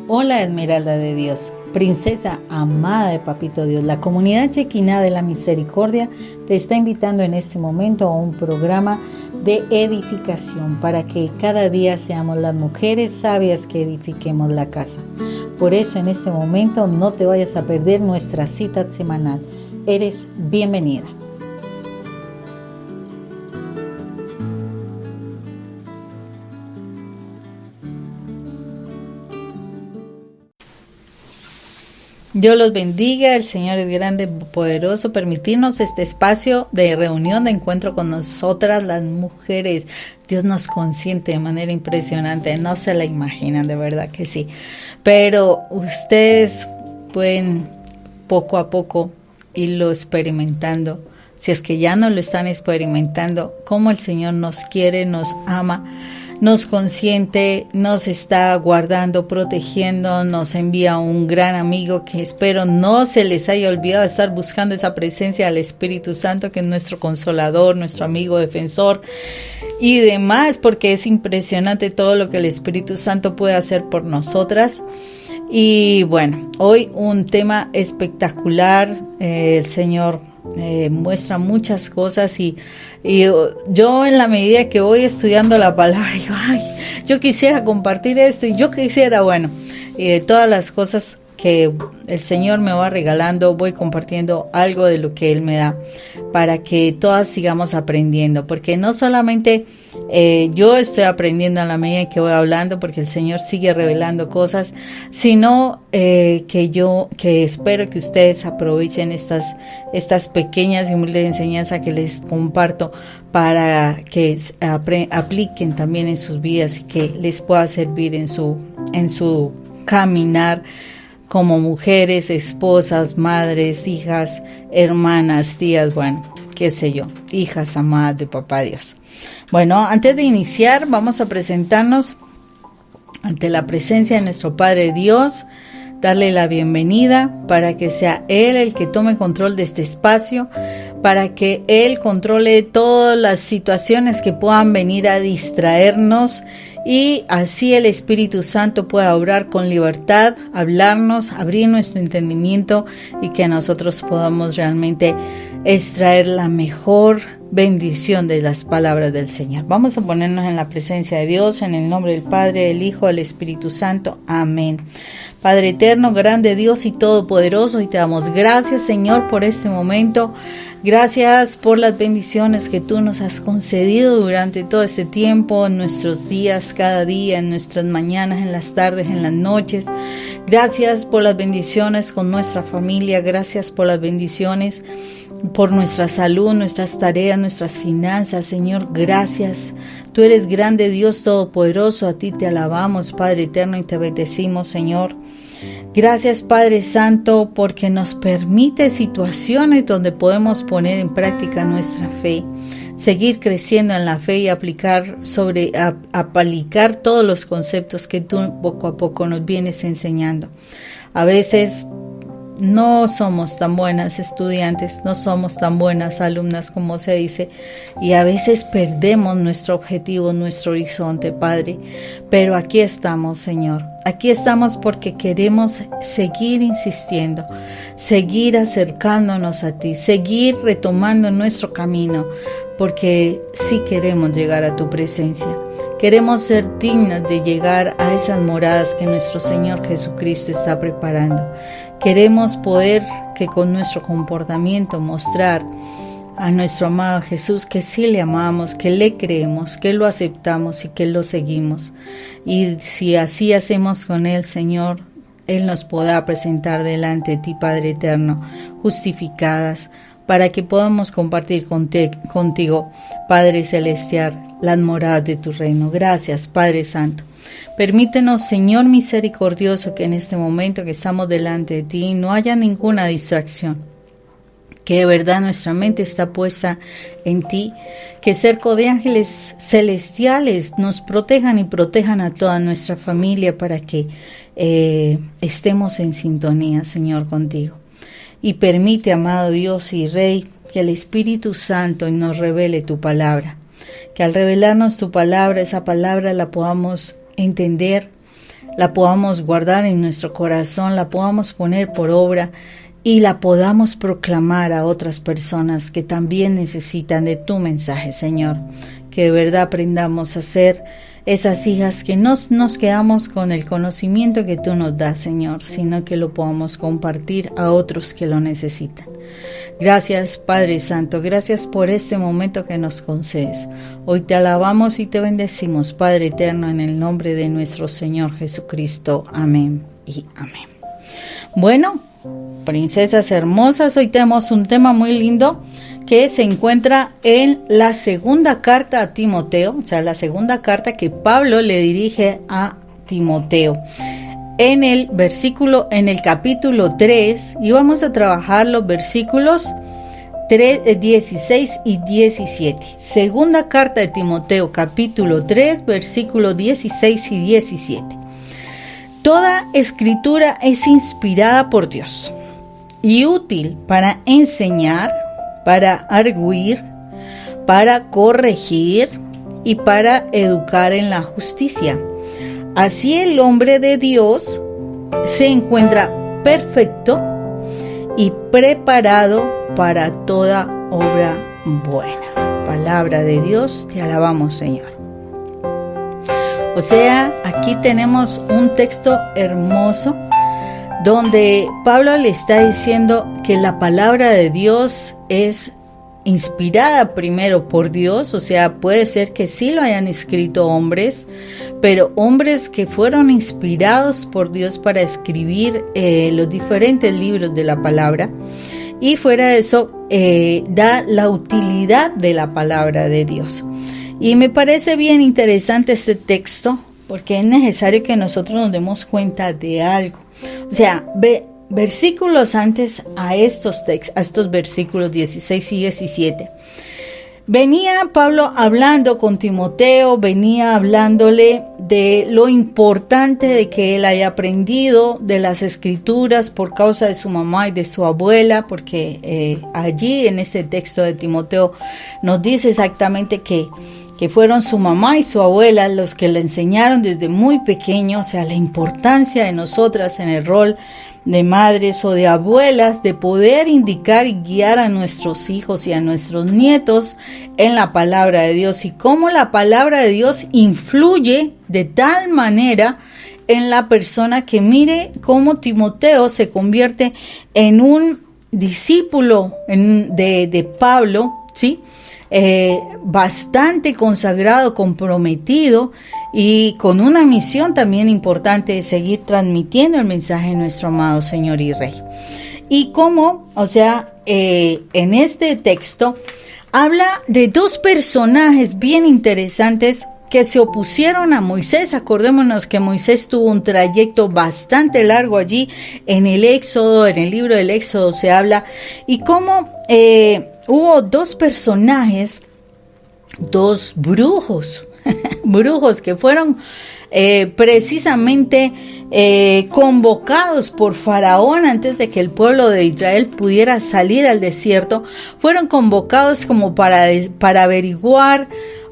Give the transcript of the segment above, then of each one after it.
Hola Esmeralda de Dios, princesa amada de Papito Dios. La comunidad Chequiná de la Misericordia te está invitando en este momento a un programa de edificación para que cada día seamos las mujeres sabias que edifiquemos la casa. Por eso en este momento no te vayas a perder nuestra cita semanal. Eres bienvenida. Dios los bendiga, el Señor es grande, poderoso, permitirnos este espacio de reunión, de encuentro con nosotras las mujeres. Dios nos consiente de manera impresionante, no se la imaginan, de verdad que sí. Pero ustedes pueden poco a poco irlo experimentando, si es que ya no lo están experimentando, cómo el Señor nos quiere, nos ama, nos consiente, nos está guardando, protegiendo, nos envía un gran amigo que espero no se les haya olvidado estar buscando esa presencia del Espíritu Santo, que es nuestro consolador, nuestro amigo defensor y demás, porque es impresionante todo lo que el Espíritu Santo puede hacer por nosotras. Y bueno, hoy un tema espectacular, el Señor muestra muchas cosas y yo en la medida que voy estudiando la palabra digo, ay, yo quisiera compartir esto y yo quisiera, bueno, de todas las cosas que el Señor me va regalando, voy compartiendo algo de lo que Él me da para que todas sigamos aprendiendo, porque no solamente yo estoy aprendiendo a la medida que voy hablando, porque el Señor sigue revelando cosas, sino que espero que ustedes aprovechen estas pequeñas y humildes enseñanzas que les comparto para que apliquen también en sus vidas y que les pueda servir en su caminar como mujeres, esposas, madres, hijas, hermanas, tías, bueno, qué sé yo, hijas amadas de Papá Dios. Bueno, antes de iniciar, vamos a presentarnos ante la presencia de nuestro Padre Dios, darle la bienvenida para que sea Él el que tome control de este espacio, para que Él controle todas las situaciones que puedan venir a distraernos y así el Espíritu Santo pueda obrar con libertad, hablarnos, abrir nuestro entendimiento y que nosotros podamos realmente extraer la mejor bendición de las palabras del Señor. Vamos a ponernos en la presencia de Dios, en el nombre del Padre, del Hijo, del Espíritu Santo. Amén. Padre eterno, grande Dios y todopoderoso, y te damos gracias, Señor, por este momento. Gracias por las bendiciones que tú nos has concedido durante todo este tiempo, en nuestros días, cada día, en nuestras mañanas, en las tardes, en las noches. Gracias por las bendiciones con nuestra familia. Gracias por las bendiciones por nuestra salud, nuestras tareas, nuestras finanzas. Señor, gracias. Tú eres grande Dios todopoderoso. A ti te alabamos, Padre eterno, y te bendecimos, Señor. Gracias, Padre Santo, porque nos permite situaciones donde podemos poner en práctica nuestra fe, seguir creciendo en la fe y aplicar todos los conceptos que tú poco a poco nos vienes enseñando. A veces no somos tan buenas estudiantes, no somos tan buenas alumnas como se dice, y a veces perdemos nuestro objetivo, nuestro horizonte, Padre. Pero aquí estamos, Señor. Aquí estamos porque queremos seguir insistiendo, seguir acercándonos a ti, seguir retomando nuestro camino, porque sí queremos llegar a tu presencia. Queremos ser dignas de llegar a esas moradas que nuestro Señor Jesucristo está preparando. Queremos poder que con nuestro comportamiento mostrar a nuestro amado Jesús que sí le amamos, que le creemos, que lo aceptamos y que lo seguimos. Y si así hacemos con Él, Señor, Él nos podrá presentar delante de ti, Padre eterno, justificadas, para que podamos compartir contigo, Padre celestial, las moradas de tu reino. Gracias, Padre Santo. Permítenos, Señor misericordioso, que en este momento que estamos delante de ti no haya ninguna distracción, que de verdad nuestra mente está puesta en ti, que cerco de ángeles celestiales nos protejan y protejan a toda nuestra familia para que estemos en sintonía, Señor, contigo. Y permite, amado Dios y Rey, que el Espíritu Santo nos revele tu palabra, que al revelarnos tu palabra, esa palabra la podamos entender, la podamos guardar en nuestro corazón, la podamos poner por obra y la podamos proclamar a otras personas que también necesitan de tu mensaje, Señor. Que de verdad aprendamos a ser esas hijas que no nos quedamos con el conocimiento que tú nos das, Señor, sino que lo podamos compartir a otros que lo necesitan. Gracias, Padre Santo, gracias por este momento que nos concedes. Hoy te alabamos y te bendecimos, Padre eterno, en el nombre de nuestro Señor Jesucristo. Amén y amén. Bueno, princesas hermosas, hoy tenemos un tema muy lindo que se encuentra en la segunda carta a Timoteo, o sea, la segunda carta que Pablo le dirige a Timoteo. En el capítulo 3, y vamos a trabajar los versículos 16 y 17. Segunda carta de Timoteo, capítulo 3, versículos 16 y 17. Toda escritura es inspirada por Dios y útil para enseñar, para arguir, para corregir y para educar en la justicia. Así el hombre de Dios se encuentra perfecto y preparado para toda obra buena. Palabra de Dios, te alabamos, Señor. O sea, aquí tenemos un texto hermoso donde Pablo le está diciendo que la palabra de Dios es inspirada primero por Dios, o sea, puede ser que sí lo hayan escrito hombres, pero hombres que fueron inspirados por Dios para escribir los diferentes libros de la palabra. Y fuera de eso, da la utilidad de la palabra de Dios. Y me parece bien interesante este texto, porque es necesario que nosotros nos demos cuenta de algo. O sea, versículos antes a estos versículos 16 y 17. Venía Pablo hablando con Timoteo, venía hablándole de lo importante de que él haya aprendido de las escrituras por causa de su mamá y de su abuela, porque allí en este texto de Timoteo nos dice exactamente que fueron su mamá y su abuela los que le enseñaron desde muy pequeño, o sea, la importancia de nosotras en el rol de madres o de abuelas, de poder indicar y guiar a nuestros hijos y a nuestros nietos en la palabra de Dios, y cómo la palabra de Dios influye de tal manera en la persona que mire cómo Timoteo se convierte en un discípulo de Pablo, ¿sí? Bastante consagrado, comprometido y con una misión también importante de seguir transmitiendo el mensaje de nuestro amado Señor y Rey. Y como, o sea, en este texto habla de dos personajes bien interesantes que se opusieron a Moisés. Acordémonos que Moisés tuvo un trayecto bastante largo allí en el Éxodo, en el libro del Éxodo se habla, y cómo hubo dos personajes, dos brujos, brujos que fueron precisamente convocados por Faraón antes de que el pueblo de Israel pudiera salir al desierto. Fueron convocados como para averiguar,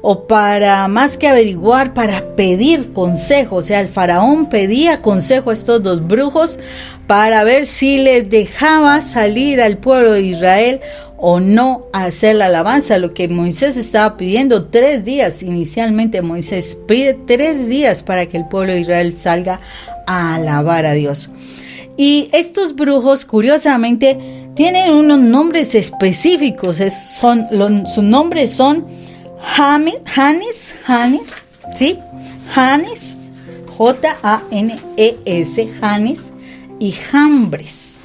o para más que averiguar, para pedir consejo. O sea, el faraón pedía consejo a estos dos brujos para ver si les dejaba salir al pueblo de Israel o no hacer la alabanza, lo que Moisés estaba pidiendo 3 días. Inicialmente Moisés pide 3 días para que el pueblo de Israel salga a alabar a Dios. Y estos brujos, curiosamente, tienen unos nombres específicos. Sus nombres son Janes, ¿sí? Janes, J-A-N-E-S, Janes, y Jambres.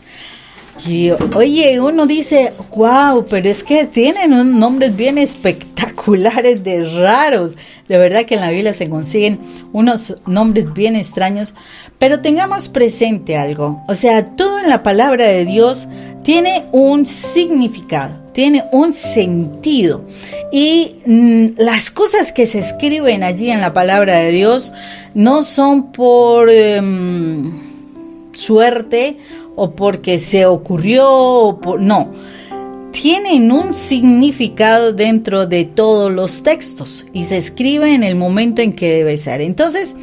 Y, oye, uno dice, wow, pero es que tienen unos nombres bien espectaculares, de raros. De verdad que en la Biblia se consiguen unos nombres bien extraños. Pero tengamos presente algo. O sea, todo en la palabra de Dios tiene un significado, tiene un sentido. Y las cosas que se escriben allí en la palabra de Dios no son por suerte o porque se ocurrió, no, tienen un significado dentro de todos los textos y se escribe en el momento en que debe ser. Entonces,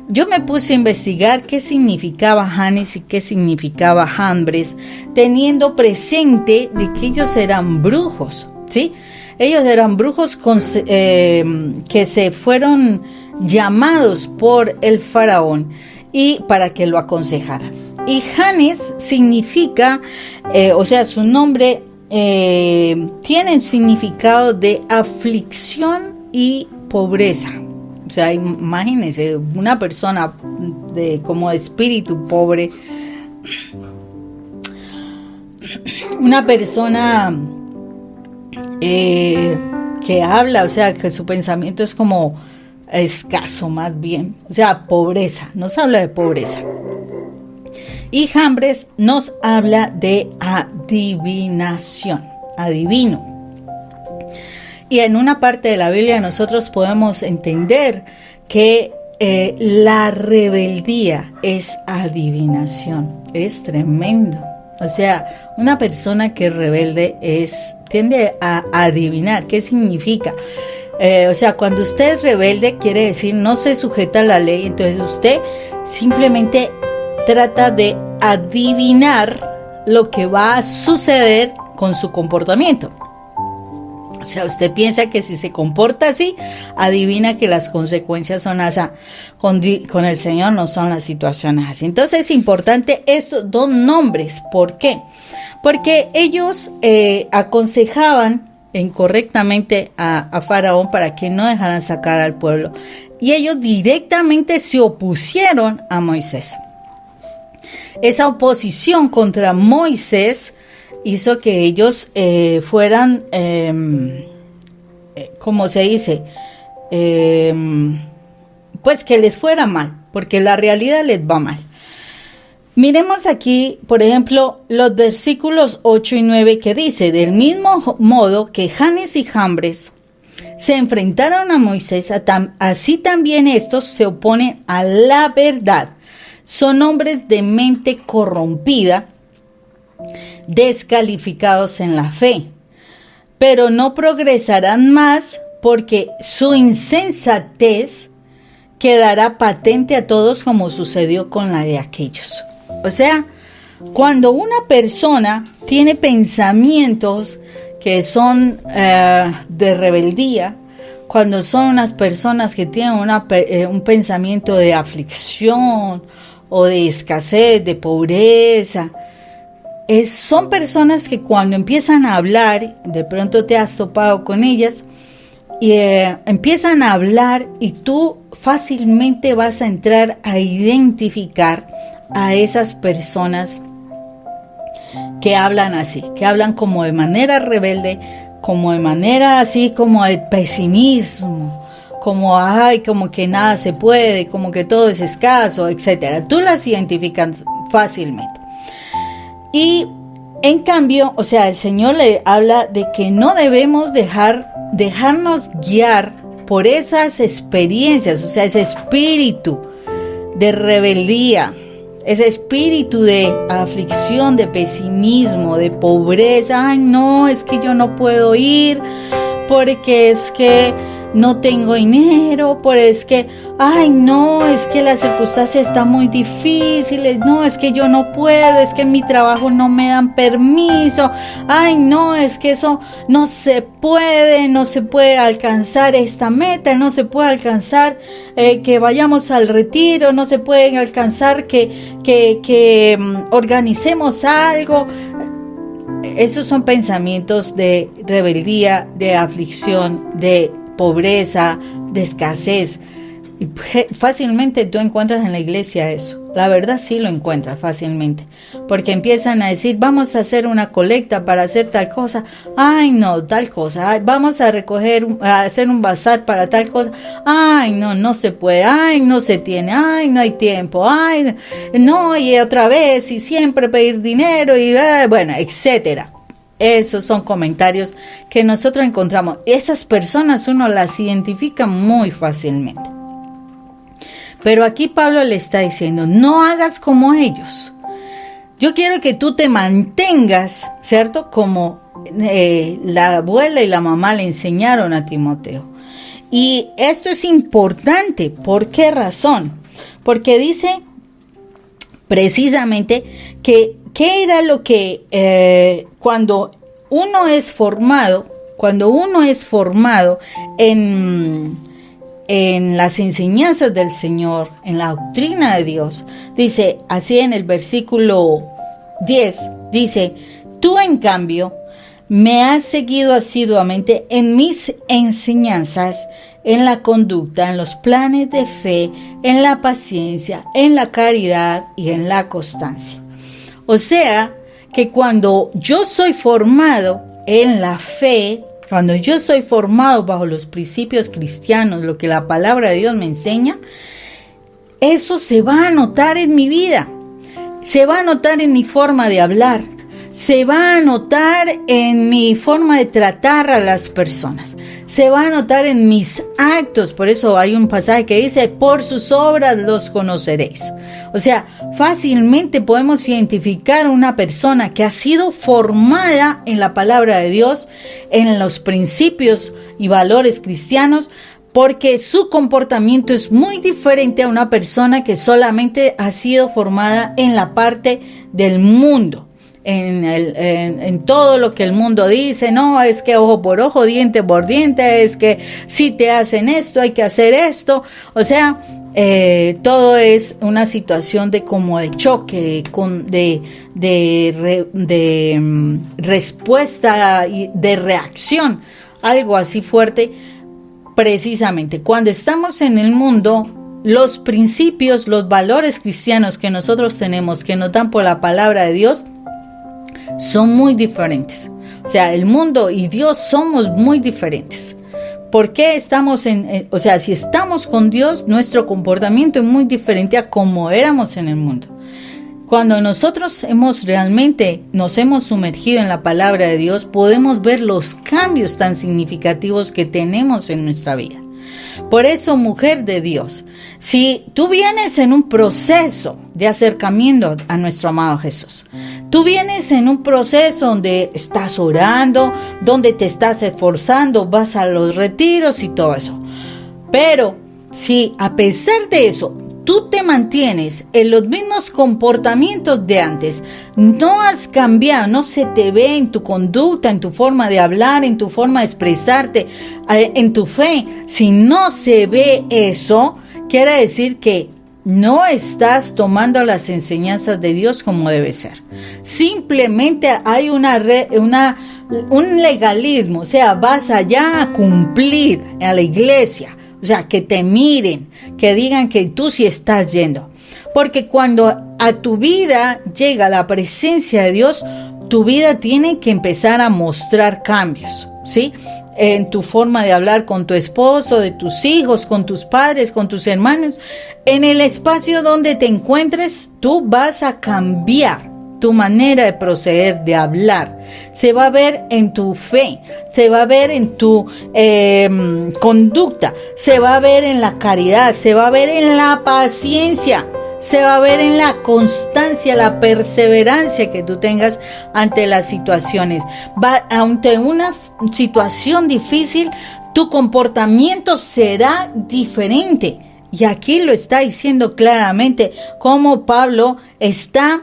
Yo me puse a investigar qué significaba Janes y qué significaba Jambres, teniendo presente de que ellos eran brujos, ¿sí? Ellos eran brujos que se fueron llamados por el faraón y para que lo aconsejaran. Y Janes significa, su nombre tiene un significado de aflicción y pobreza. O sea, imagínense, una persona como espíritu pobre, una persona que habla, o sea, que su pensamiento es como escaso más bien, o sea, pobreza, nos habla de pobreza. Y Jambres nos habla de adivinación, adivino. Y en una parte de la Biblia nosotros podemos entender que la rebeldía es adivinación, es tremendo. O sea, una persona que es rebelde tiende a adivinar. ¿Qué significa? Cuando usted es rebelde, quiere decir no se sujeta a la ley, entonces usted simplemente trata de adivinar lo que va a suceder con su comportamiento. O sea, usted piensa que si se comporta así, adivina que las consecuencias son así. Con el Señor no son las situaciones así. Entonces es importante estos dos nombres. ¿Por qué? Porque ellos aconsejaban incorrectamente a Faraón para que no dejaran sacar al pueblo. Y ellos directamente se opusieron a Moisés. Esa oposición contra Moisés hizo que ellos fueran, ¿cómo se dice? Pues que les fuera mal, porque la realidad les va mal. Miremos aquí, por ejemplo, los versículos 8 y 9 que dice: del mismo modo que Janes y Jambres se enfrentaron a Moisés, así también estos se oponen a la verdad. Son hombres de mente corrompida, descalificados en la fe, pero no progresarán más porque su insensatez quedará patente a todos, como sucedió con la de aquellos. O sea, cuando una persona tiene pensamientos que son de rebeldía, cuando son unas personas que tienen un pensamiento de aflicción o de escasez, de pobreza, son personas que cuando empiezan a hablar, de pronto te has topado con ellas, y empiezan a hablar y tú fácilmente vas a entrar a identificar a esas personas que hablan así, que hablan como de manera rebelde, como de manera así como de pesimismo, como como que nada se puede, como que todo es escaso, etcétera. Tú las identificas fácilmente. Y en cambio, el Señor le habla de que no debemos dejarnos guiar por esas experiencias, ese espíritu de rebeldía, ese espíritu de aflicción, de pesimismo, de pobreza. Ay, no, es que yo no puedo ir porque es que no tengo dinero, es que las circunstancias están muy difíciles, no, es que yo no puedo, es que en mi trabajo no me dan permiso, es que eso no se puede alcanzar esta meta, no se puede alcanzar que vayamos al retiro, no se puede alcanzar que organicemos algo. Esos son pensamientos de rebeldía, de aflicción, de pobreza, de escasez. Y fácilmente tú encuentras en la iglesia eso. La verdad sí lo encuentras fácilmente, porque empiezan a decir: vamos a hacer una colecta para hacer tal cosa. Tal cosa. Vamos a hacer un bazar para tal cosa. No se puede. No se tiene. No hay tiempo. No, y otra vez, y siempre pedir dinero, y etcétera. Esos son comentarios que nosotros encontramos. Esas personas uno las identifica muy fácilmente. Pero aquí Pablo le está diciendo: no hagas como ellos. Yo quiero que tú te mantengas, ¿cierto? Como la abuela y la mamá le enseñaron a Timoteo. Y esto es importante. ¿Por qué razón? porque dice precisamente que qué era lo que cuando uno es formado en las enseñanzas del Señor, en la doctrina de Dios, dice así en el versículo 10, dice: tú en cambio me has seguido asiduamente en mis enseñanzas, en la conducta, en los planes de fe, en la paciencia, en la caridad y en la constancia. O sea, que cuando yo soy formado en la fe, cuando yo soy formado bajo los principios cristianos, lo que la palabra de Dios me enseña, eso se va a notar en mi vida, se va a notar en mi forma de hablar, se va a notar en mi forma de tratar a las personas, se va a notar en mis actos. Por eso hay un pasaje que dice: por sus obras los conoceréis. O sea, fácilmente podemos identificar una persona que ha sido formada en la palabra de Dios, en los principios y valores cristianos, porque su comportamiento es muy diferente a una persona que solamente ha sido formada en la parte del mundo. En todo lo que el mundo dice, no, es que ojo por ojo, diente por diente, es que si te hacen esto, hay que hacer esto. O sea, todo es una situación de como de choque, de respuesta y de reacción, algo así fuerte. Precisamente, cuando estamos en el mundo, los principios, los valores cristianos que nosotros tenemos, que nos dan por la palabra de Dios, son muy diferentes. O sea, el mundo y Dios somos muy diferentes. ¿Por qué estamos si estamos con Dios, nuestro comportamiento es muy diferente a como éramos en el mundo? Cuando nosotros nos hemos sumergido en la palabra de Dios, podemos ver los cambios tan significativos que tenemos en nuestra vida. Por eso, mujer de Dios, si tú vienes en un proceso de acercamiento a nuestro amado Jesús, tú vienes en un proceso donde estás orando, donde te estás esforzando, vas a los retiros y todo eso, pero si a pesar de eso tú te mantienes en los mismos comportamientos de antes, no has cambiado, no se te ve en tu conducta, en tu forma de hablar, en tu forma de expresarte, en tu fe, si no se ve eso, quiere decir que no estás tomando las enseñanzas de Dios como debe ser. Simplemente hay un legalismo, o sea, vas allá a cumplir a la iglesia. O sea, que te miren, que digan que tú sí estás yendo. Porque cuando a tu vida llega la presencia de Dios, tu vida tiene que empezar a mostrar cambios, ¿sí? En tu forma de hablar con tu esposo, de tus hijos, con tus padres, con tus hermanos. En el espacio donde te encuentres, tú vas a cambiar tu manera de proceder, de hablar. Se va a ver en tu fe, se va a ver en tu conducta, se va a ver en la caridad, se va a ver en la paciencia, se va a ver en la constancia, la perseverancia que tú tengas ante las situaciones. Ante una situación difícil, tu comportamiento será diferente. Y aquí lo está diciendo claramente, como Pablo está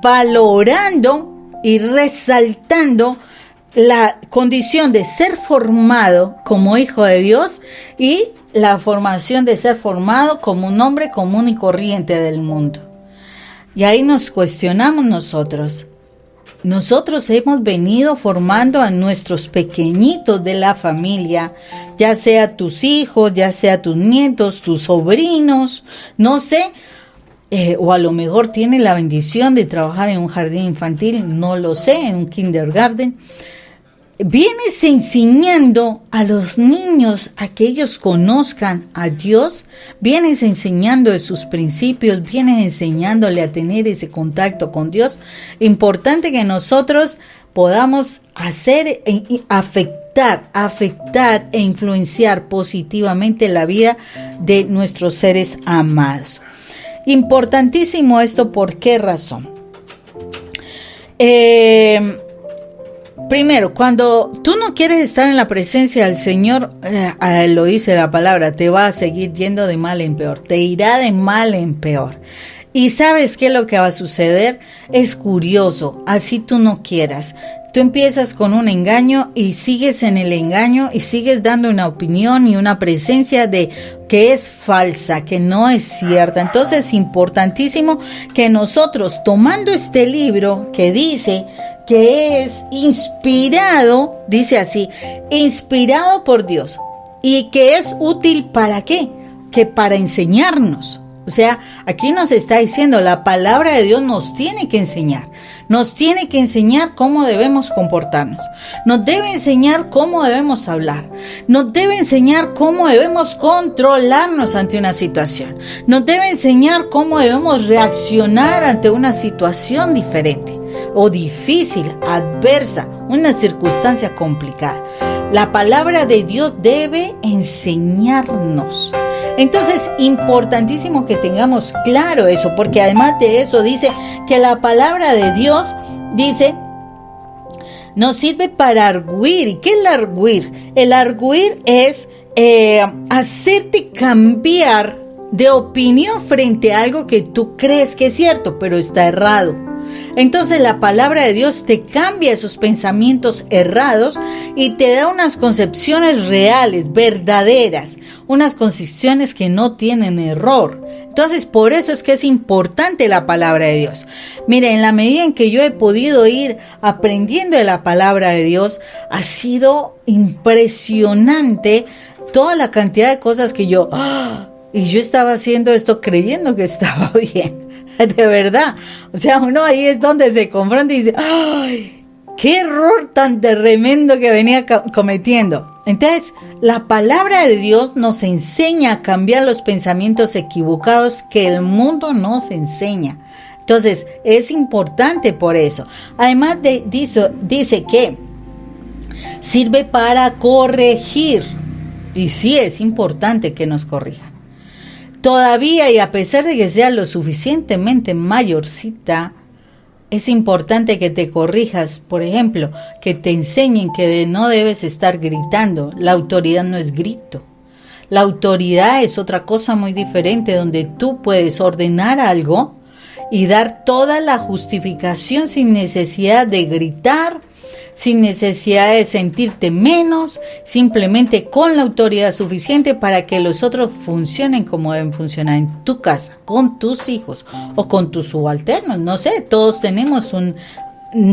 valorando y resaltando la condición de ser formado como hijo de Dios y la formación de ser formado como un hombre común y corriente del mundo. Y ahí nos cuestionamos nosotros. Nosotros hemos venido formando a nuestros pequeñitos de la familia, ya sea tus hijos, ya sea tus nietos, tus sobrinos, no sé, o a lo mejor tienen la bendición de trabajar en un jardín infantil, no lo sé, en un kindergarten. Vienes enseñando a los niños a que ellos conozcan a Dios, vienes enseñando de sus principios, vienes enseñándole a tener ese contacto con Dios. Importante que nosotros podamos afectar e influenciar positivamente la vida de nuestros seres amados. Importantísimo esto, ¿por qué razón? Primero, cuando tú no quieres estar en la presencia del Señor, lo dice la palabra, te va a seguir yendo de mal en peor, te irá de mal en peor. ¿Y sabes qué es lo que va a suceder? Es curioso, así tú no quieras. Tú empiezas con un engaño y sigues en el engaño y sigues dando una opinión y una presencia de que es falsa, que no es cierta. Entonces es importantísimo que nosotros, tomando este libro que dice que es inspirado, dice así, inspirado por Dios, y que es útil ¿para qué? Que para enseñarnos. O sea, aquí nos está diciendo, la palabra de Dios nos tiene que enseñar. Nos tiene que enseñar cómo debemos comportarnos. Nos debe enseñar cómo debemos hablar. Nos debe enseñar cómo debemos controlarnos ante una situación. Nos debe enseñar cómo debemos reaccionar ante una situación diferente o difícil, adversa, una circunstancia complicada. La palabra de Dios debe enseñarnos. Entonces, importantísimo que tengamos claro eso, porque además de eso dice que la palabra de Dios, dice, nos sirve para arguir. ¿Y qué es el arguir? El arguir es hacerte cambiar de opinión frente a algo que tú crees que es cierto, pero está errado. Entonces la palabra de Dios te cambia esos pensamientos errados y te da unas concepciones reales, verdaderas, unas concepciones que no tienen error. Entonces por eso es que es importante la palabra de Dios. Mira, en la medida en que yo he podido ir aprendiendo de la palabra de Dios, ha sido impresionante toda la cantidad de cosas que yo estaba haciendo esto creyendo que estaba bien. De verdad, o sea, uno ahí es donde se confronta y dice, ¡ay! ¡Qué error tan tremendo que venía cometiendo! Entonces, la palabra de Dios nos enseña a cambiar los pensamientos equivocados que el mundo nos enseña. Entonces, es importante por eso. Además dice que sirve para corregir. Y sí, es importante que nos corrija. Todavía, y a pesar de que sea lo suficientemente mayorcita, es importante que te corrijas. Por ejemplo, que te enseñen que no debes estar gritando. La autoridad no es grito. La autoridad es otra cosa muy diferente, donde tú puedes ordenar algo y dar toda la justificación sin necesidad de gritar, sin necesidad de sentirte menos, simplemente con la autoridad suficiente para que los otros funcionen como deben funcionar en tu casa, con tus hijos o con tus subalternos. No sé, todos tenemos un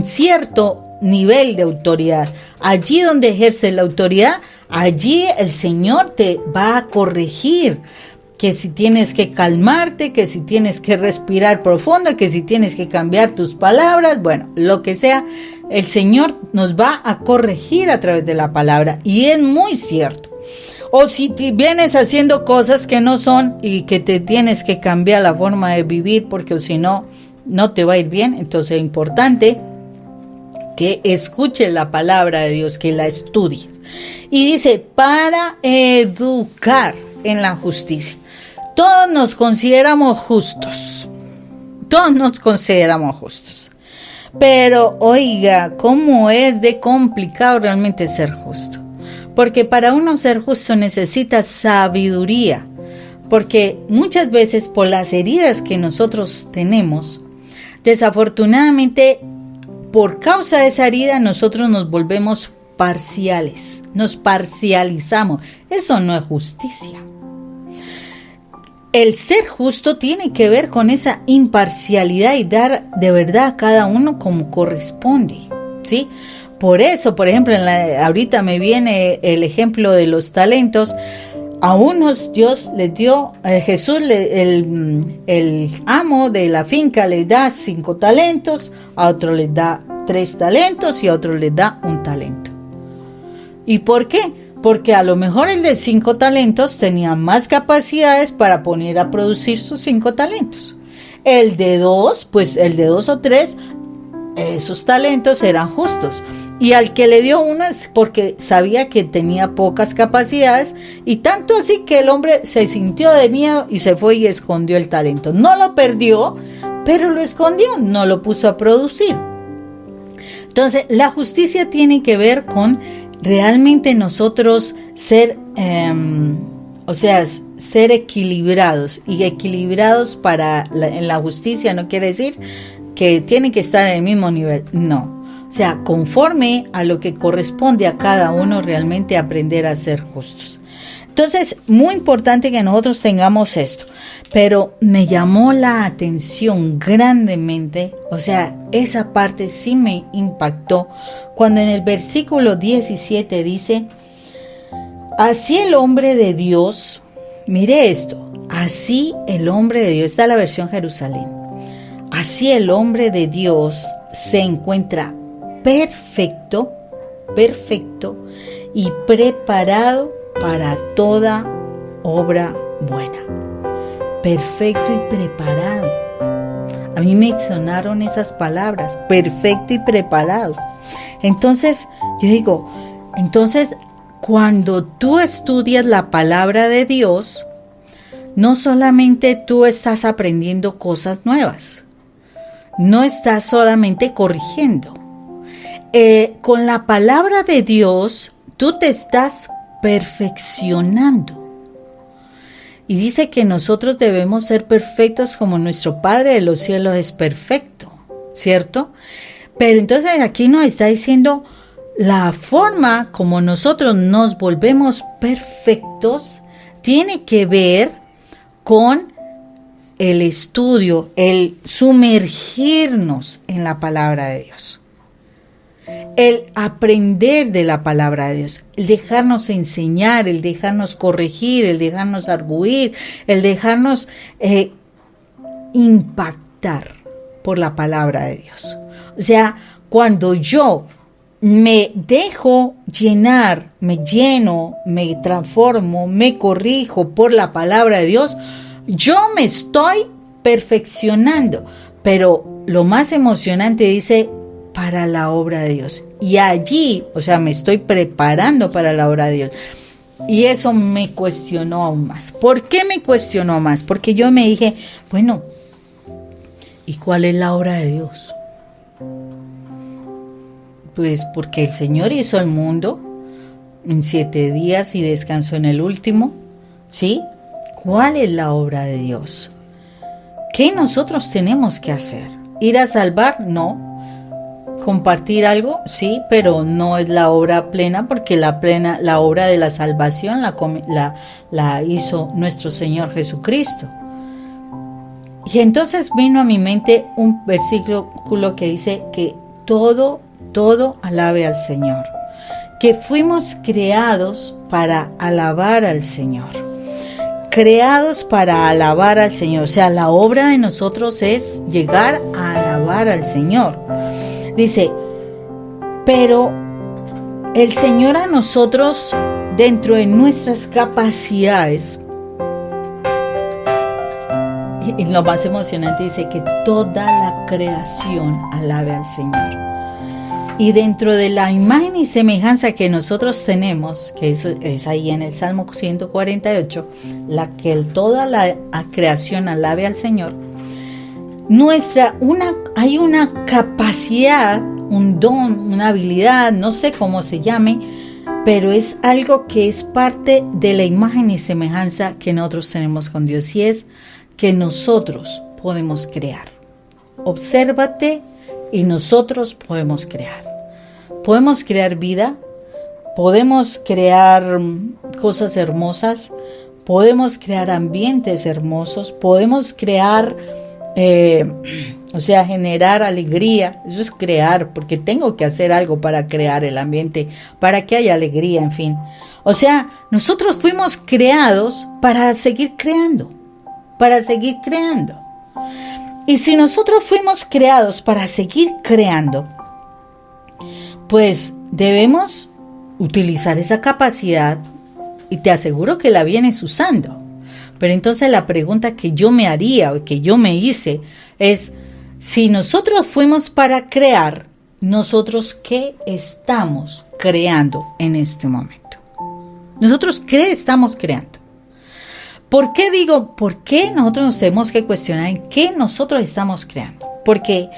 cierto nivel de autoridad. Allí donde ejerces la autoridad, allí el Señor te va a corregir. Que si tienes que calmarte, que si tienes que respirar profundo, que si tienes que cambiar tus palabras, bueno, lo que sea, el Señor nos va a corregir a través de la palabra, y es muy cierto. O si vienes haciendo cosas que no son y que te tienes que cambiar la forma de vivir, porque si no, no te va a ir bien, entonces es importante que escuches la palabra de Dios, que la estudies. Y dice, para educar en la justicia. Todos nos consideramos justos. Todos nos consideramos justos. Pero oiga, ¿cómo es de complicado realmente ser justo? Porque para uno ser justo necesita sabiduría. Porque muchas veces por las heridas que nosotros tenemos, desafortunadamente, por causa de esa herida nosotros nos volvemos parciales. Nos parcializamos. Eso no es justicia. El ser justo tiene que ver con esa imparcialidad y dar de verdad a cada uno como corresponde, ¿sí? Por eso, por ejemplo, ahorita me viene el ejemplo de los talentos. A unos Dios les dio, Jesús, el amo de la finca les da 5 talentos, a otro les da 3 talentos y a otro les da 1 talento. ¿Y por qué? Porque a lo mejor el de 5 talentos tenía más capacidades para poner a producir sus 5 talentos. El de 2, pues el de 2 o 3, esos talentos eran justos. Y al que le dio 1 es porque sabía que tenía pocas capacidades, y tanto así que el hombre se sintió de miedo y se fue y escondió el talento. No lo perdió, pero lo escondió, no lo puso a producir. Entonces, la justicia tiene que ver con realmente nosotros ser, ser equilibrados. Y equilibrados en la justicia no quiere decir que tienen que estar en el mismo nivel. No. O sea, conforme a lo que corresponde a cada uno, realmente aprender a ser justos. Entonces, muy importante que nosotros tengamos esto. Pero me llamó la atención grandemente, o sea, esa parte sí me impactó, cuando en el versículo 17 dice, así el hombre de Dios, mire esto, así el hombre de Dios, está la versión Jerusalén, así el hombre de Dios se encuentra perfecto y preparado para toda obra buena. Perfecto y preparado. A mí me sonaron esas palabras, perfecto y preparado. Entonces, yo digo, cuando tú estudias la palabra de Dios, no solamente tú estás aprendiendo cosas nuevas, no estás solamente corrigiendo. Con la palabra de Dios, tú te estás perfeccionando. Y dice que nosotros debemos ser perfectos como nuestro Padre de los cielos es perfecto, ¿cierto? Pero entonces aquí nos está diciendo la forma como nosotros nos volvemos perfectos tiene que ver con el estudio, el sumergirnos en la palabra de Dios. El aprender de la palabra de Dios, el dejarnos enseñar, el dejarnos corregir, el dejarnos arguir, el dejarnos impactar por la palabra de Dios. O sea, cuando yo me dejo llenar, me lleno, me transformo, me corrijo por la palabra de Dios, yo me estoy perfeccionando. Pero lo más emocionante dice, para la obra de Dios. Y allí, o sea, me estoy preparando para la obra de Dios. Y eso me cuestionó aún más. ¿Por qué me cuestionó más? Porque yo me dije, bueno, ¿y cuál es la obra de Dios? Pues porque el Señor hizo el mundo en 7 días y descansó en el último, ¿sí? ¿Cuál es la obra de Dios? ¿Qué nosotros tenemos que hacer? ¿Ir a salvar? No. ¿Compartir algo? Sí, pero no es la obra plena, porque la obra de la salvación la hizo nuestro Señor Jesucristo. Y entonces vino a mi mente un versículo que dice que todo alabe al Señor, que fuimos creados para alabar al Señor, creados para alabar al Señor. O sea, la obra de nosotros es llegar a alabar al Señor. Dice, pero el Señor a nosotros, dentro de nuestras capacidades, y lo más emocionante dice que toda la creación alabe al Señor. Y dentro de la imagen y semejanza que nosotros tenemos, que eso es ahí en el Salmo 148, toda la creación alabe al Señor, hay una capacidad, un don, una habilidad, no sé cómo se llame, pero es algo que es parte de la imagen y semejanza que nosotros tenemos con Dios, y es que nosotros podemos crear. Obsérvate y nosotros podemos crear. Podemos crear vida, podemos crear cosas hermosas, podemos crear ambientes hermosos, podemos crear, generar alegría. Eso es crear, porque tengo que hacer algo para crear el ambiente, para que haya alegría, en fin. O sea, nosotros fuimos creados para seguir creando, Y si nosotros fuimos creados para seguir creando, pues debemos utilizar esa capacidad, y te aseguro que la vienes usando. Pero entonces la pregunta que yo me haría, o que yo me hice, es: si nosotros fuimos para crear, ¿nosotros qué estamos creando en este momento? ¿Nosotros qué estamos creando? ¿Por qué nosotros nos tenemos que cuestionar en qué nosotros estamos creando? Porque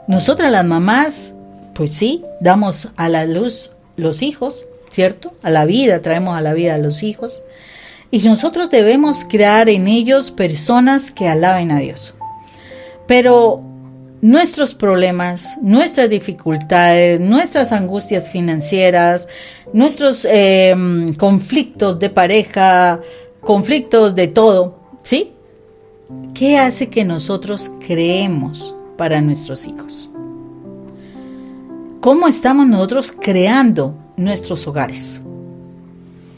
nosotras las mamás pues sí, damos a la luz los hijos, ¿cierto? A la vida, traemos a la vida a los hijos. Y nosotros debemos crear en ellos personas que alaben a Dios. Pero nuestros problemas, nuestras dificultades, nuestras angustias financieras, nuestros conflictos de pareja, conflictos de todo, ¿sí? ¿Qué hace que nosotros creemos para nuestros hijos? ¿Cómo estamos nosotros creando nuestros hogares?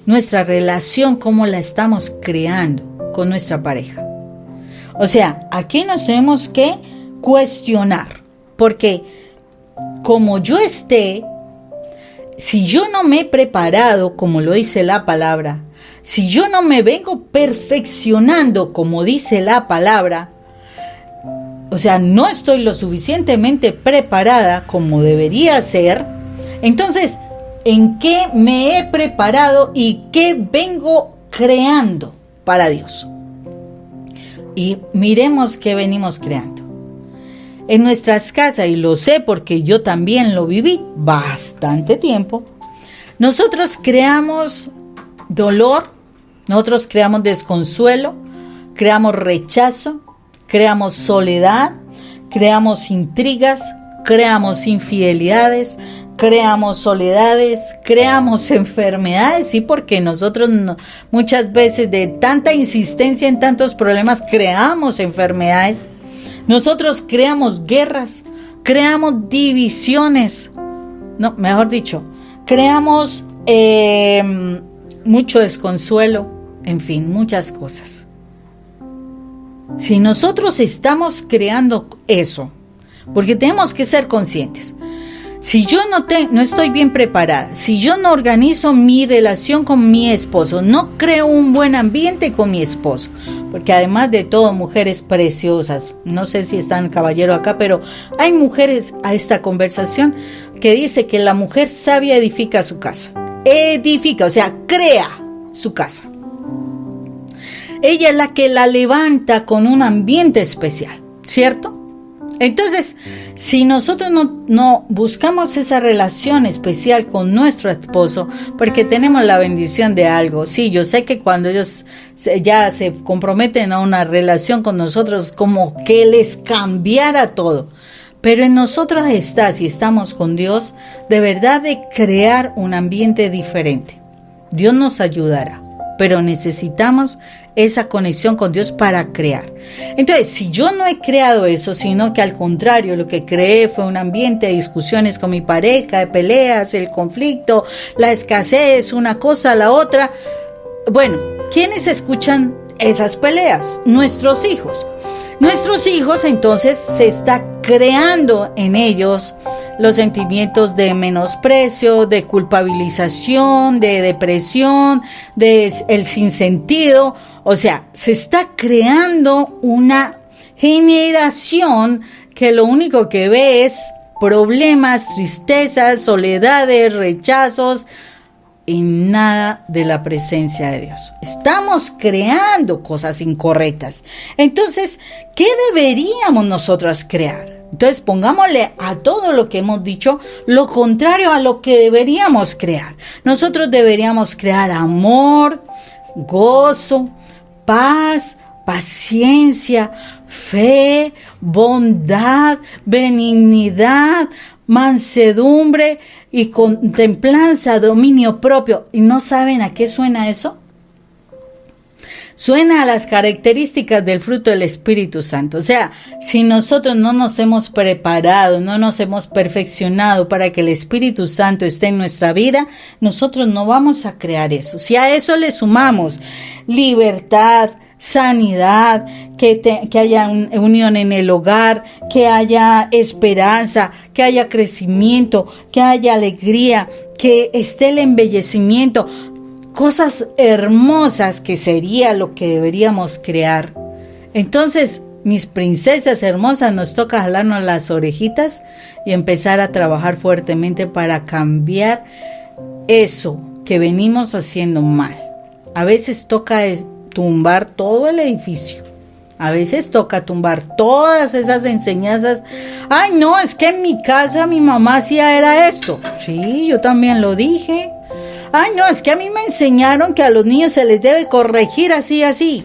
Nuestra relación, ¿cómo la estamos creando con nuestra pareja? O sea, aquí nos tenemos que cuestionar, porque como yo esté, si yo no me he preparado, como lo dice la palabra, si yo no me vengo perfeccionando, como dice la palabra, o sea, no estoy lo suficientemente preparada como debería ser, entonces, ¿en qué me he preparado y qué vengo creando para Dios? Y miremos qué venimos creando. En nuestras casas, y lo sé porque yo también lo viví bastante tiempo, nosotros creamos dolor, nosotros creamos desconsuelo, creamos rechazo, creamos soledad, creamos intrigas, creamos infidelidades, creamos soledades, creamos enfermedades, sí, porque nosotros muchas veces de tanta insistencia en tantos problemas creamos enfermedades. Nosotros creamos guerras, creamos divisiones, no, mejor dicho, creamos mucho desconsuelo, en fin, muchas cosas. Si nosotros estamos creando eso, porque tenemos que ser conscientes, si yo no estoy bien preparada, si yo no organizo mi relación con mi esposo, no creo un buen ambiente con mi esposo, porque además de todo, mujeres preciosas, no sé si está el caballero acá, pero hay mujeres a esta conversación que dice que la mujer sabia edifica su casa, o sea, crea su casa. Ella es la que la levanta con un ambiente especial, ¿cierto? Entonces, si nosotros no buscamos esa relación especial con nuestro esposo, porque tenemos la bendición de algo, sí, yo sé que cuando ellos ya se comprometen a una relación con nosotros, como que les cambiara todo, pero en nosotros está, si estamos con Dios, de verdad de crear un ambiente diferente. Dios nos ayudará, pero necesitamos esa conexión con Dios para crear. Entonces, si yo no he creado eso, sino que al contrario, lo que creé fue un ambiente de discusiones con mi pareja, de peleas, el conflicto, la escasez, una cosa, la otra. Bueno, ¿quiénes escuchan esas peleas? Nuestros hijos. Nuestros hijos, entonces, se está creando en ellos los sentimientos de menosprecio, de culpabilización, de depresión, de el sinsentido. O sea, se está creando una generación que lo único que ve es problemas, tristezas, soledades, rechazos y nada de la presencia de Dios. Estamos creando cosas incorrectas. Entonces, ¿qué deberíamos nosotros crear? Entonces, pongámosle a todo lo que hemos dicho lo contrario a lo que deberíamos crear. Nosotros deberíamos crear amor, gozo, paz, paciencia, fe, bondad, benignidad, mansedumbre y contemplanza, dominio propio. ¿Y no saben a qué suena eso? Suena a las características del fruto del Espíritu Santo. O sea, si nosotros no nos hemos preparado, no nos hemos perfeccionado para que el Espíritu Santo esté en nuestra vida, nosotros no vamos a crear eso. Si a eso le sumamos libertad, sanidad, que haya unión en el hogar, que haya esperanza, que haya crecimiento, que haya alegría, que esté el embellecimiento, cosas hermosas que sería lo que deberíamos crear. Entonces, mis princesas hermosas, nos toca jalarnos las orejitas y empezar a trabajar fuertemente para cambiar eso que venimos haciendo mal. A veces toca tumbar todo el edificio A veces toca tumbar todas esas enseñanzas. Ay, no, es que en mi casa mi mamá hacía era esto. Sí, yo también lo dije. Ay, no, es que a mí me enseñaron que a los niños se les debe corregir así, así.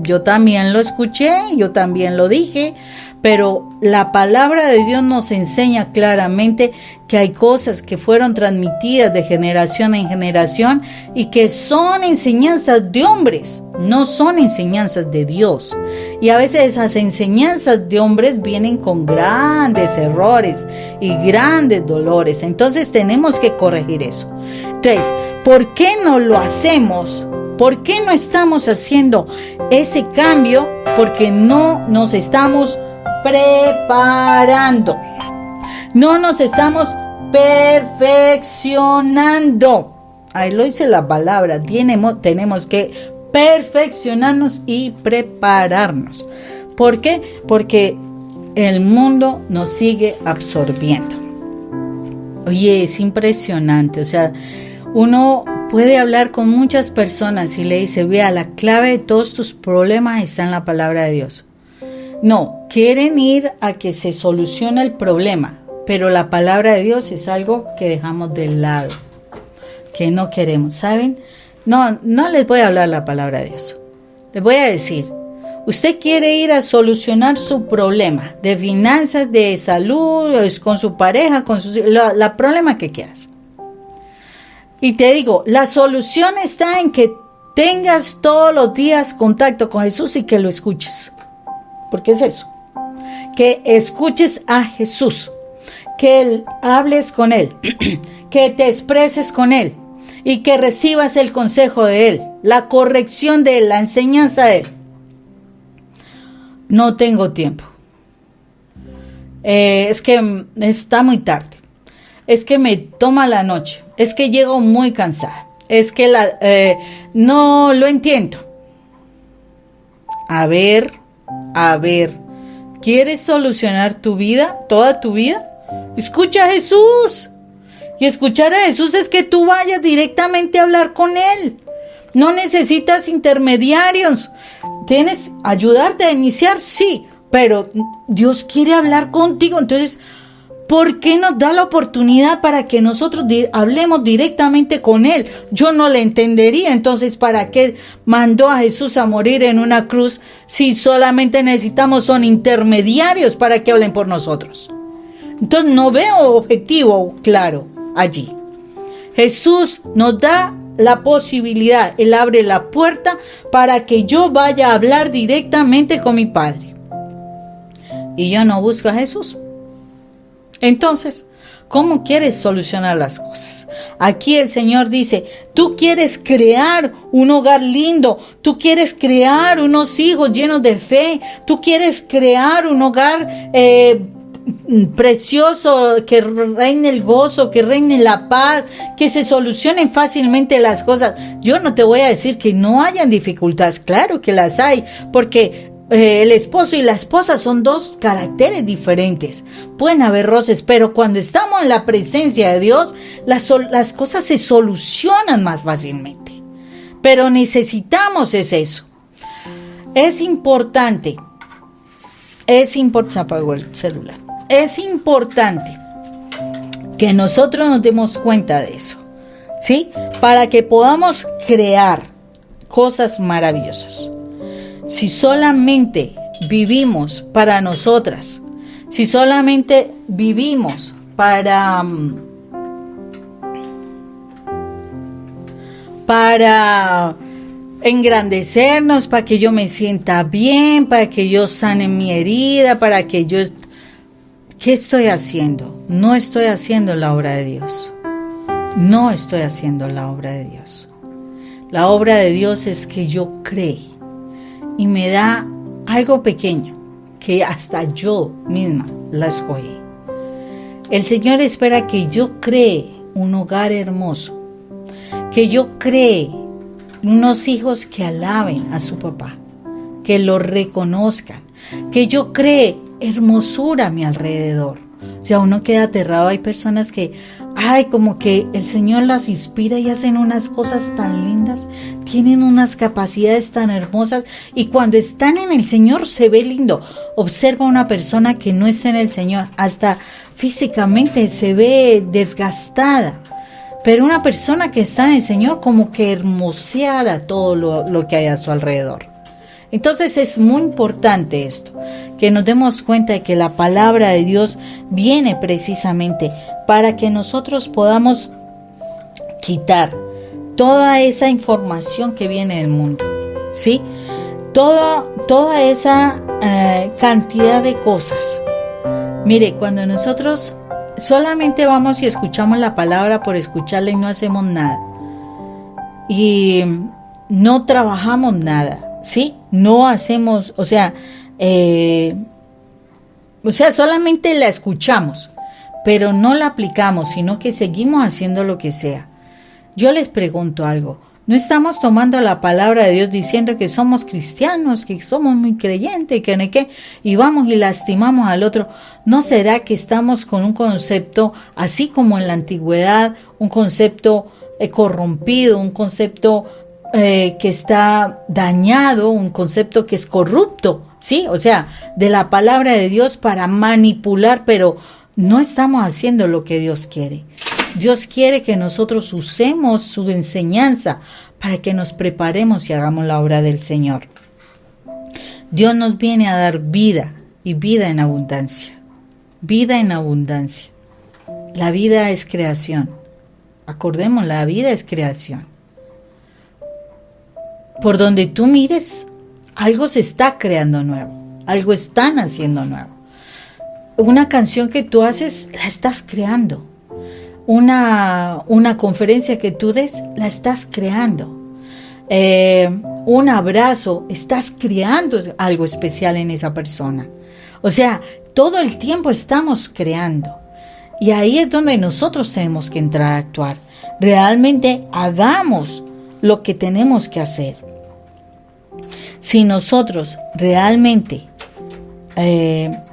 Yo también lo escuché, yo también lo dije. Pero la palabra de Dios nos enseña claramente que hay cosas que fueron transmitidas de generación en generación y que son enseñanzas de hombres, no son enseñanzas de Dios. Y a veces esas enseñanzas de hombres vienen con grandes errores y grandes dolores. Entonces tenemos que corregir eso. Entonces, ¿por qué no lo hacemos? ¿Por qué no estamos haciendo ese cambio? Porque no nos estamos preparando, no nos estamos perfeccionando. Ahí lo dice la palabra, tenemos que perfeccionarnos y prepararnos. ¿Por qué? Porque el mundo nos sigue absorbiendo. Oye, es impresionante, o sea, uno puede hablar con muchas personas y le dice, vea, la clave de todos tus problemas está en la palabra de Dios. No, quieren ir a que se solucione el problema, pero la palabra de Dios es algo que dejamos de lado, que no queremos, ¿saben? No les voy a hablar la palabra de Dios. Les voy a decir, usted quiere ir a solucionar su problema de finanzas, de salud, con su pareja, con la problema que quieras. Y te digo, la solución está en que tengas todos los días contacto con Jesús y que lo escuches. Porque es eso, que escuches a Jesús, que hables con Él, que te expreses con Él y que recibas el consejo de Él, la corrección de Él, la enseñanza de Él. No tengo tiempo, es que está muy tarde, es que me toma la noche, es que llego muy cansada, es que no lo entiendo. A ver, ¿quieres solucionar tu vida, toda tu vida? Escucha a Jesús. Y escuchar a Jesús es que tú vayas directamente a hablar con Él. No necesitas intermediarios. ¿Tienes ayudarte a iniciar? Sí, pero Dios quiere hablar contigo. Entonces, ¿por qué nos da la oportunidad para que nosotros hablemos directamente con Él? Yo no le entendería. Entonces, ¿para qué mandó a Jesús a morir en una cruz si solamente necesitamos son intermediarios para que hablen por nosotros? Entonces, no veo objetivo claro allí. Jesús nos da la posibilidad, Él abre la puerta para que yo vaya a hablar directamente con mi Padre. Y yo no busco a Jesús. Entonces, ¿cómo quieres solucionar las cosas? Aquí el Señor dice, tú quieres crear un hogar lindo, tú quieres crear unos hijos llenos de fe, tú quieres crear un hogar precioso, que reine el gozo, que reine la paz, que se solucionen fácilmente las cosas. Yo no te voy a decir que no hayan dificultades, claro que las hay, porque el esposo y la esposa son dos caracteres diferentes. Pueden haber roces, pero cuando estamos en la presencia de Dios, las cosas se solucionan más fácilmente. Pero necesitamos eso. Es importante. Se apagó el celular. Es importante que nosotros nos demos cuenta de eso, ¿sí? Para que podamos crear cosas maravillosas. Si solamente vivimos para nosotras, si solamente vivimos para engrandecernos, para que yo me sienta bien, para que yo sane mi herida, para que yo... ¿Qué estoy haciendo? No estoy haciendo la obra de Dios. No estoy haciendo la obra de Dios. La obra de Dios es que yo cree y me da algo pequeño que hasta yo misma la escogí. El Señor espera que yo cree un hogar hermoso, que yo cree unos hijos que alaben a su papá, que lo reconozcan, que yo cree hermosura a mi alrededor. O sea, uno queda aterrado. Hay personas que ay, como que el Señor las inspira y hacen unas cosas tan lindas, tienen unas capacidades tan hermosas y cuando están en el Señor se ve lindo. Observa una persona que no está en el Señor, hasta físicamente se ve desgastada, pero una persona que está en el Señor como que hermoseara todo lo que hay a su alrededor. Entonces es muy importante esto, que nos demos cuenta de que la palabra de Dios viene precisamente para que nosotros podamos quitar toda esa información que viene del mundo, ¿sí? Toda esa cantidad de cosas. Mire, cuando nosotros solamente vamos y escuchamos la palabra por escucharla y no hacemos nada, y no trabajamos nada, ¿sí? No hacemos, o sea, solamente la escuchamos, pero no la aplicamos, sino que seguimos haciendo lo que sea. Yo les pregunto algo, ¿no estamos tomando la palabra de Dios diciendo que somos cristianos, que somos muy creyentes, que no qué, y vamos y lastimamos al otro? ¿No será que estamos con un concepto, así como en la antigüedad, un concepto corrompido, un concepto que está dañado, un concepto que es corrupto, ¿sí? O sea, de la palabra de Dios para manipular, pero no estamos haciendo lo que Dios quiere. Dios quiere que nosotros usemos su enseñanza para que nos preparemos y hagamos la obra del Señor. Dios nos viene a dar vida y vida en abundancia. Vida en abundancia. La vida es creación. Acordemos, la vida es creación. Por donde tú mires, algo se está creando nuevo, algo están haciendo nuevo. Una canción que tú haces, la estás creando. Una conferencia que tú des, la estás creando. Un abrazo, estás creando algo especial en esa persona. O sea, todo el tiempo estamos creando. Y ahí es donde nosotros tenemos que entrar a actuar. Realmente hagamos lo que tenemos que hacer. Si nosotros realmente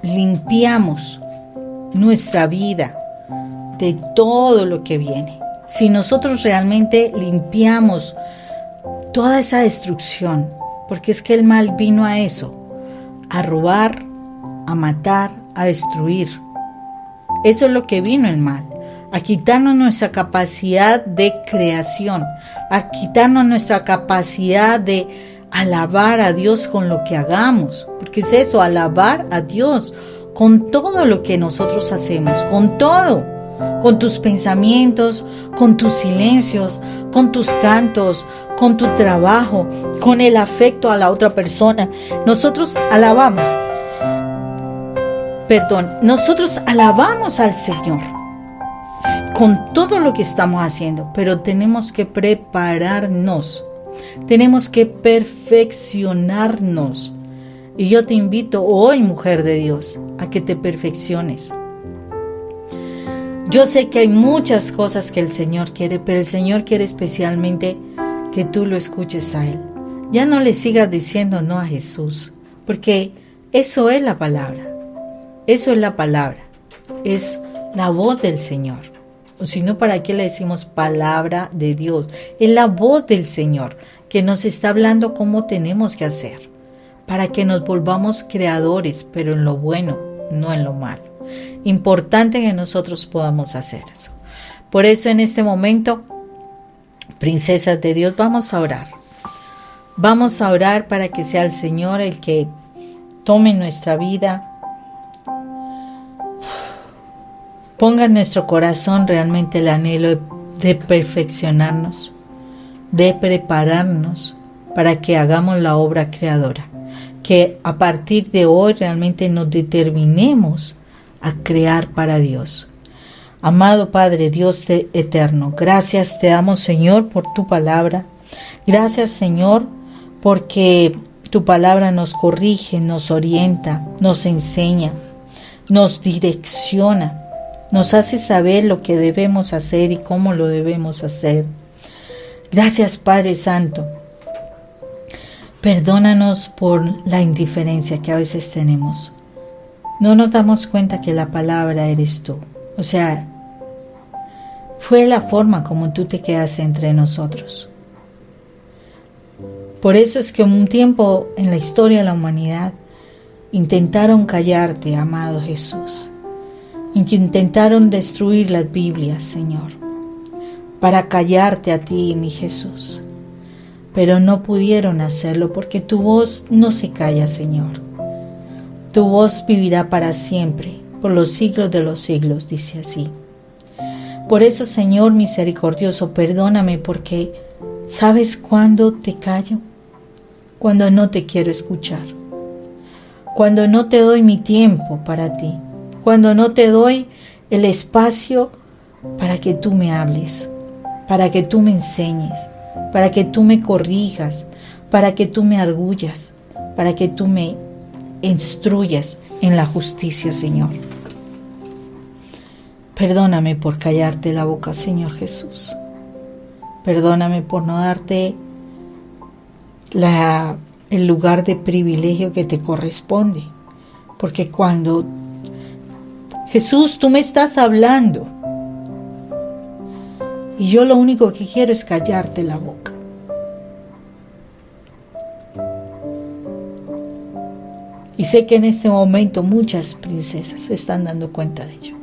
limpiamos nuestra vida de todo lo que viene, si nosotros realmente limpiamos toda esa destrucción, porque es que el mal vino a eso, a robar, a matar, a destruir. Eso es lo que vino el mal, a quitarnos nuestra capacidad de creación, a quitarnos nuestra capacidad de alabar a Dios con lo que hagamos, porque es eso, alabar a Dios con todo lo que nosotros hacemos, con todo, con tus pensamientos, con tus silencios, con tus cantos, con tu trabajo, con el afecto a la otra persona. Nosotros alabamos al Señor con todo lo que estamos haciendo, pero tenemos que prepararnos. Tenemos que perfeccionarnos. Y yo te invito hoy, mujer de Dios, a que te perfecciones. Yo sé que hay muchas cosas que el Señor quiere, pero el Señor quiere especialmente que tú lo escuches a Él. Ya no le sigas diciendo no a Jesús, porque eso es la palabra. Eso es la palabra. Es la voz del Señor. O si no, ¿para qué le decimos palabra de Dios? Es la voz del Señor que nos está hablando cómo tenemos que hacer, para que nos volvamos creadores, pero en lo bueno, no en lo malo. Importante que nosotros podamos hacer eso. Por eso en este momento, princesas de Dios, vamos a orar. Vamos a orar para que sea el Señor el que tome nuestra vida, ponga en nuestro corazón realmente el anhelo de perfeccionarnos, de prepararnos para que hagamos la obra creadora. Que a partir de hoy realmente nos determinemos a crear para Dios. Amado Padre, Dios eterno, gracias te damos, Señor, por tu palabra. Gracias, Señor, porque tu palabra nos corrige, nos orienta, nos enseña, nos direcciona. Nos hace saber lo que debemos hacer y cómo lo debemos hacer. Gracias, Padre Santo. Perdónanos por la indiferencia que a veces tenemos. No nos damos cuenta que la palabra eres tú. O sea, Fue la forma como tú te quedaste entre nosotros. Por eso es que un tiempo en la historia de la humanidad intentaron callarte, amado Jesús. Intentaron destruir las Biblias, Señor, para callarte a ti, mi Jesús. Pero no pudieron hacerlo porque tu voz no se calla, Señor. Tu voz vivirá para siempre, por los siglos de los siglos, dice así. Por eso, Señor misericordioso, perdóname porque ¿sabes cuándo te callo? Cuando no te quiero escuchar. Cuando no te doy mi tiempo para ti. Cuando no te doy el espacio para que tú me hables, para que tú me enseñes, para que tú me corrijas, para que tú me arguyas, para que tú me instruyas en la justicia, Señor. Perdóname por callarte la boca, Señor Jesús. Perdóname por no darte el lugar de privilegio que te corresponde. Porque cuando Jesús, tú me estás hablando y yo lo único que quiero es callarte la boca. Y sé que en este momento muchas princesas se están dando cuenta de ello.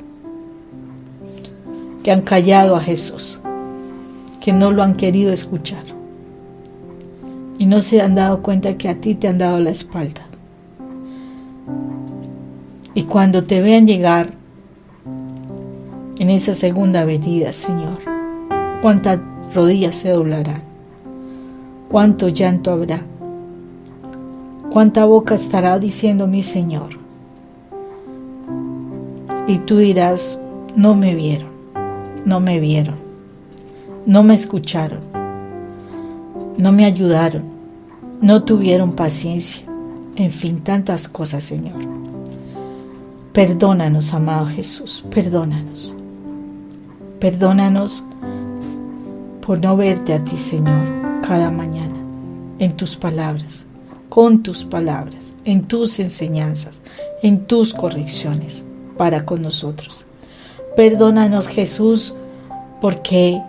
Que han callado a Jesús, que no lo han querido escuchar y no se han dado cuenta que a ti te han dado la espalda. Y cuando te vean llegar en esa segunda venida, Señor, cuántas rodillas se doblarán, cuánto llanto habrá, cuánta boca estará diciendo mi Señor. Y tú dirás, no me vieron, no me vieron, no me escucharon, no me ayudaron, no tuvieron paciencia, en fin, tantas cosas, Señor. Perdónanos, amado Jesús, perdónanos. Perdónanos por no verte a ti, Señor, cada mañana, en tus palabras, con tus palabras, en tus enseñanzas, en tus correcciones para con nosotros. Perdónanos, Jesús, porque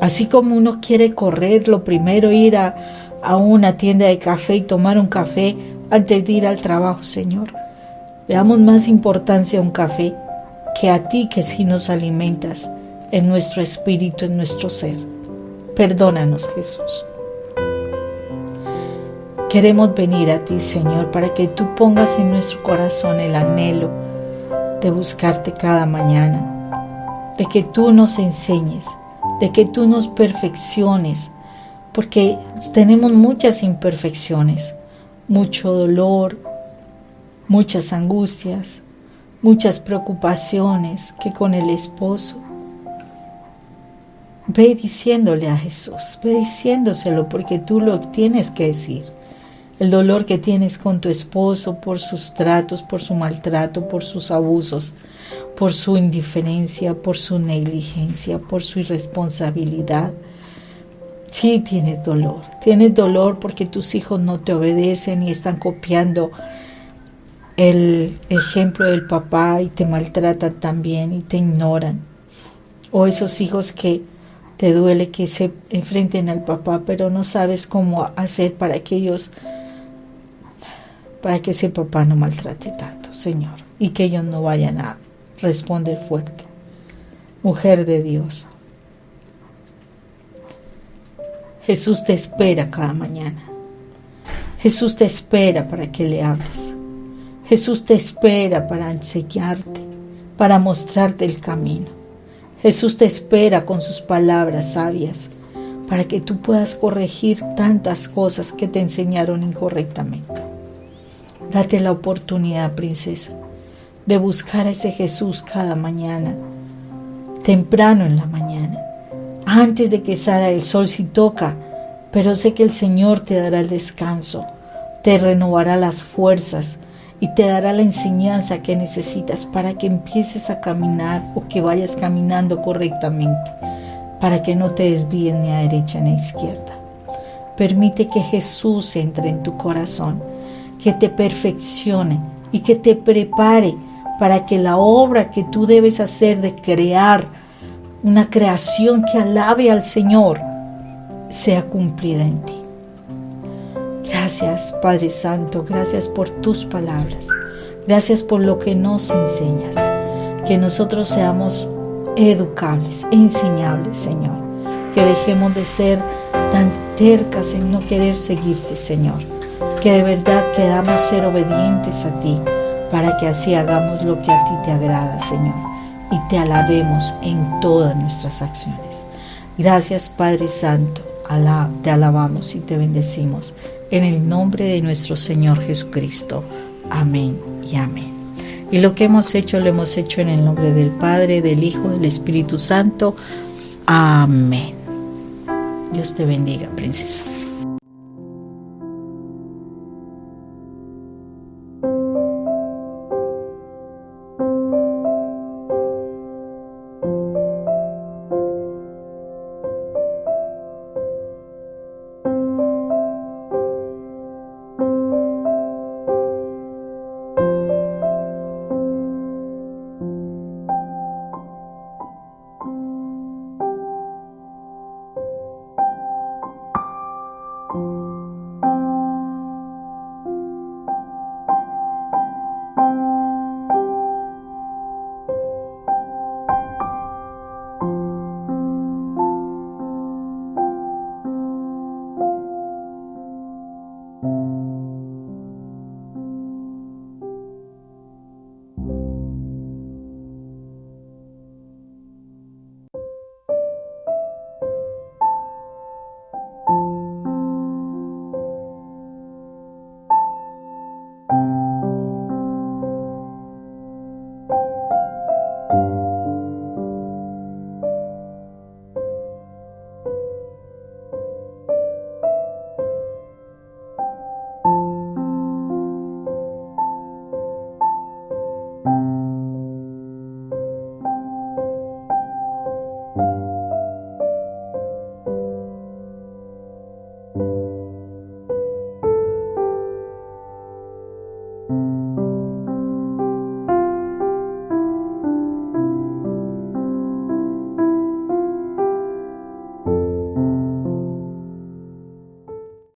así como uno quiere correr, lo primero ir a una tienda de café y tomar un café antes de ir al trabajo, Señor. Le damos más importancia a un café que a ti, que sí nos alimentas en nuestro espíritu, en nuestro ser. Perdónanos, Jesús. Queremos venir a ti, Señor, para que tú pongas en nuestro corazón el anhelo de buscarte cada mañana, de que tú nos enseñes, de que tú nos perfecciones, porque tenemos muchas imperfecciones, mucho dolor, muchas angustias, muchas preocupaciones que con el esposo. Ve diciéndole a Jesús, ve diciéndoselo porque tú lo tienes que decir. El dolor que tienes con tu esposo por sus tratos, por su maltrato, por sus abusos, por su indiferencia, por su negligencia, por su irresponsabilidad. Sí, tienes dolor porque tus hijos no te obedecen y están copiando el ejemplo del papá y te maltratan también y te ignoran. O esos hijos que te duele que se enfrenten al papá, pero no sabes cómo hacer para que ese papá no maltrate tanto, Señor, y que ellos no vayan a responder fuerte. Mujer de Dios, Jesús te espera cada mañana. Jesús te espera para que le hables. Jesús te espera para enseñarte, para mostrarte el camino. Jesús te espera con sus palabras sabias para que tú puedas corregir tantas cosas que te enseñaron incorrectamente. Date la oportunidad, princesa, de buscar a ese Jesús cada mañana, temprano en la mañana, antes de que salga el sol si toca, pero sé que el Señor te dará el descanso, te renovará las fuerzas y te dará la enseñanza que necesitas para que empieces a caminar o que vayas caminando correctamente, para que no te desvíes ni a derecha ni a izquierda. Permite que Jesús entre en tu corazón, que te perfeccione y que te prepare para que la obra que tú debes hacer de crear una creación que alabe al Señor sea cumplida en ti. Gracias, Padre Santo, gracias por tus palabras, gracias por lo que nos enseñas, que nosotros seamos educables e enseñables, Señor, que dejemos de ser tan tercas en no querer seguirte, Señor, que de verdad queramos ser obedientes a ti, para que así hagamos lo que a ti te agrada, Señor, y te alabemos en todas nuestras acciones. Gracias, Padre Santo, te alabamos y te bendecimos en el nombre de nuestro Señor Jesucristo. Amén y amén. Y lo que hemos hecho, lo hemos hecho en el nombre del Padre, del Hijo, del Espíritu Santo. Amén. Dios te bendiga, princesa.